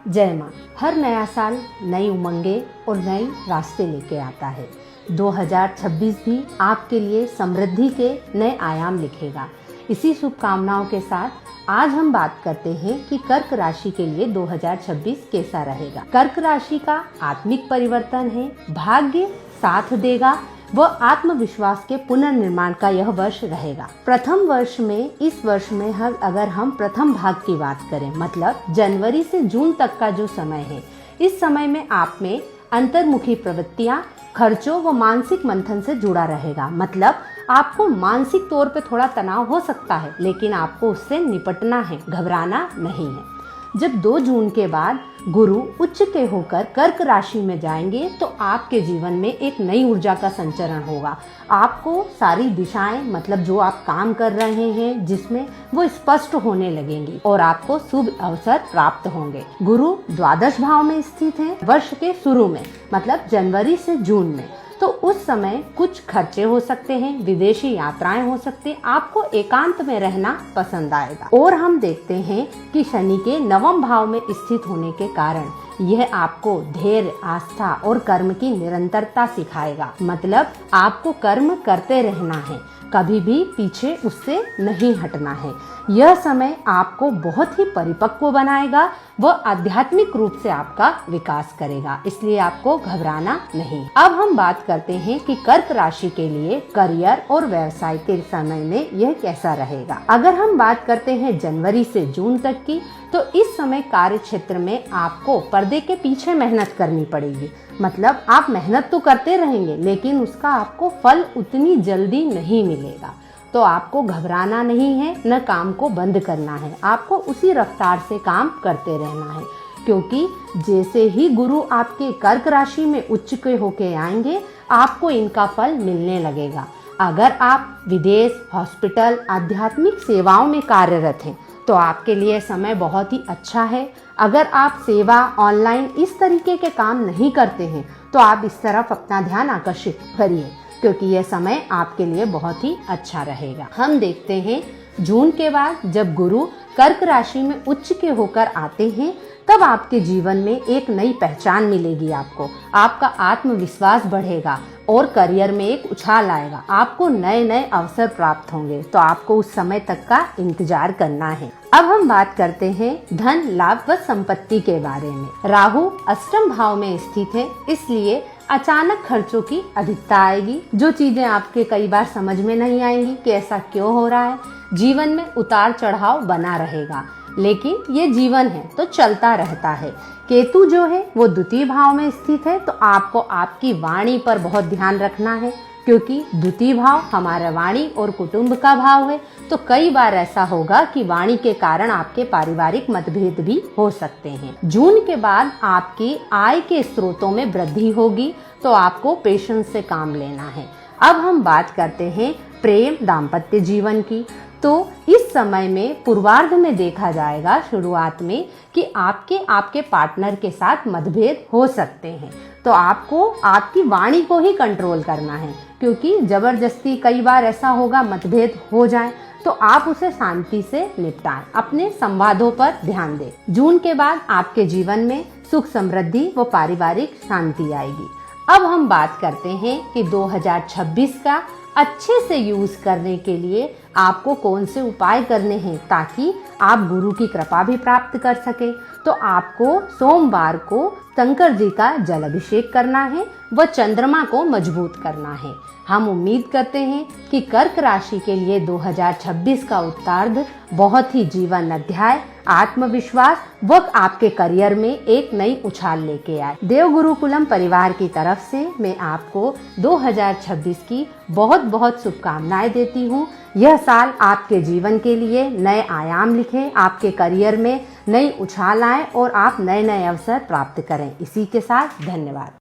जय माँ। हर नया साल नई उमंगे और नए रास्ते लेके आता है। 2026 भी आपके लिए समृद्धि के नए आयाम लिखेगा। इसी शुभकामनाओं के साथ आज हम बात करते हैं कि कर्क राशि के लिए 2026 कैसा रहेगा। कर्क राशि का आत्मिक परिवर्तन है, भाग्य साथ देगा व आत्मविश्वास के पुनर्निर्माण का यह वर्ष रहेगा। प्रथम वर्ष में इस वर्ष में अगर हम प्रथम भाग की बात करें, मतलब जनवरी से जून तक का जो समय है, इस समय में आप में अंतर्मुखी प्रवृत्तियां, खर्चों व मानसिक मंथन से जुड़ा रहेगा। मतलब आपको मानसिक तौर पे थोड़ा तनाव हो सकता है, लेकिन आपको उससे निपटना है, घबराना नहीं है। जब 2 जून के बाद गुरु उच्च के होकर कर्क राशि में जाएंगे तो आपके जीवन में एक नई ऊर्जा का संचरण होगा। आपको सारी दिशाएं, मतलब जो आप काम कर रहे हैं जिसमें, वो स्पष्ट होने लगेंगी और आपको शुभ अवसर प्राप्त होंगे। गुरु द्वादश भाव में स्थित है वर्ष के शुरू में, मतलब जनवरी से जून में। तो उस समय कुछ खर्चे हो सकते हैं, विदेशी यात्राएं हो सकती हैं, आपको एकांत में रहना पसंद आएगा। और हम देखते हैं कि शनि के नवम भाव में स्थित होने के कारण यह आपको धैर्य, आस्था और कर्म की निरंतरता सिखाएगा। मतलब आपको कर्म करते रहना है, कभी भी पीछे उससे नहीं हटना है। यह समय आपको बहुत ही परिपक्व बनाएगा व आध्यात्मिक रूप से आपका विकास करेगा, इसलिए आपको घबराना नहीं। अब हम बात करते हैं कि कर्क राशि के लिए करियर और व्यवसाय के समय में यह कैसा रहेगा। अगर हम बात करते हैं जनवरी से जून तक की, तो इस समय कार्य क्षेत्र में आपको पर्दे के पीछे मेहनत करनी पड़ेगी। मतलब आप मेहनत तो करते रहेंगे, लेकिन उसका आपको फल उतनी जल्दी नहीं मिलेगा। तो आपको घबराना नहीं है, न काम को बंद करना है, आपको उसी रफ्तार से काम करते रहना है। क्योंकि जैसे ही गुरु आपके कर्क राशि में उच्च के होके आएंगे, आपको इनका फल मिलने लगेगा। अगर आप विदेश, हॉस्पिटल, आध्यात्मिक सेवाओं में कार्यरत हैं तो आपके लिए समय बहुत ही अच्छा है। अगर आप सेवा, ऑनलाइन इस तरीके के काम नहीं करते हैं तो आप इस तरफ अपना ध्यान आकर्षित करिए, क्योंकि यह समय आपके लिए बहुत ही अच्छा रहेगा। हम देखते हैं जून के बाद जब गुरु कर्क राशि में उच्च के होकर आते हैं, तब आपके जीवन में एक नई पहचान मिलेगी। आपका आत्मविश्वास बढ़ेगा और करियर में एक उछाल आएगा। आपको नए नए अवसर प्राप्त होंगे, तो आपको उस समय तक का इंतजार करना है। अब हम बात करते हैं धन लाभ व संपत्ति के बारे में। राहु अष्टम भाव में स्थित है, इसलिए अचानक खर्चों की अधिकता आएगी। जो चीजें आपके कई बार समझ में नहीं आएंगी कि ऐसा क्यों हो रहा है। जीवन में उतार चढ़ाव बना रहेगा, लेकिन ये जीवन है तो चलता रहता है। केतु जो है वो द्वितीय भाव में स्थित है, तो आपको आपकी वाणी पर बहुत ध्यान रखना है, क्योंकि द्वितीय भाव हमारा वाणी और कुटुंब का भाव है। तो कई बार ऐसा होगा कि वाणी के कारण आपके पारिवारिक मतभेद भी हो सकते हैं। जून के बाद आपकी आय के स्रोतों में वृद्धि होगी, तो आपको पेशेंस से काम लेना है। अब हम बात करते हैं प्रेम, दाम्पत्य जीवन की। तो इस समय में पूर्वार्ध में देखा जाएगा शुरुआत में कि आपके पार्टनर के साथ मतभेद हो सकते हैं। तो आपको आपकी वाणी को ही कंट्रोल करना है, क्योंकि जबरदस्ती कई बार ऐसा होगा मतभेद हो जाए, तो आप उसे शांति से निपटाएं, अपने संवादों पर ध्यान दें। जून के बाद आपके जीवन में सुख, समृद्धि व पारिवारिक शांति आएगी। अब हम बात करते हैं कि 2026 का अच्छे से यूज करने के लिए आपको कौन से उपाय करने हैं ताकि आप गुरु की कृपा भी प्राप्त कर सके। तो आपको सोमवार को शंकर जी का जल अभिषेक करना है व चंद्रमा को मजबूत करना है। हम उम्मीद करते हैं कि कर्क राशि के लिए 2026 का उत्तरार्ध बहुत ही जीवन अध्याय, आत्मविश्वास व आपके करियर में एक नई उछाल लेके आए। देव गुरुकुलम परिवार की तरफ से मैं आपको 2026 की बहुत बहुत शुभकामनाएं देती हूँ। यह साल आपके जीवन के लिए नए आयाम लिखे, आपके करियर में नई उछाल आए और आप नए नए अवसर प्राप्त करें। इसी के साथ धन्यवाद।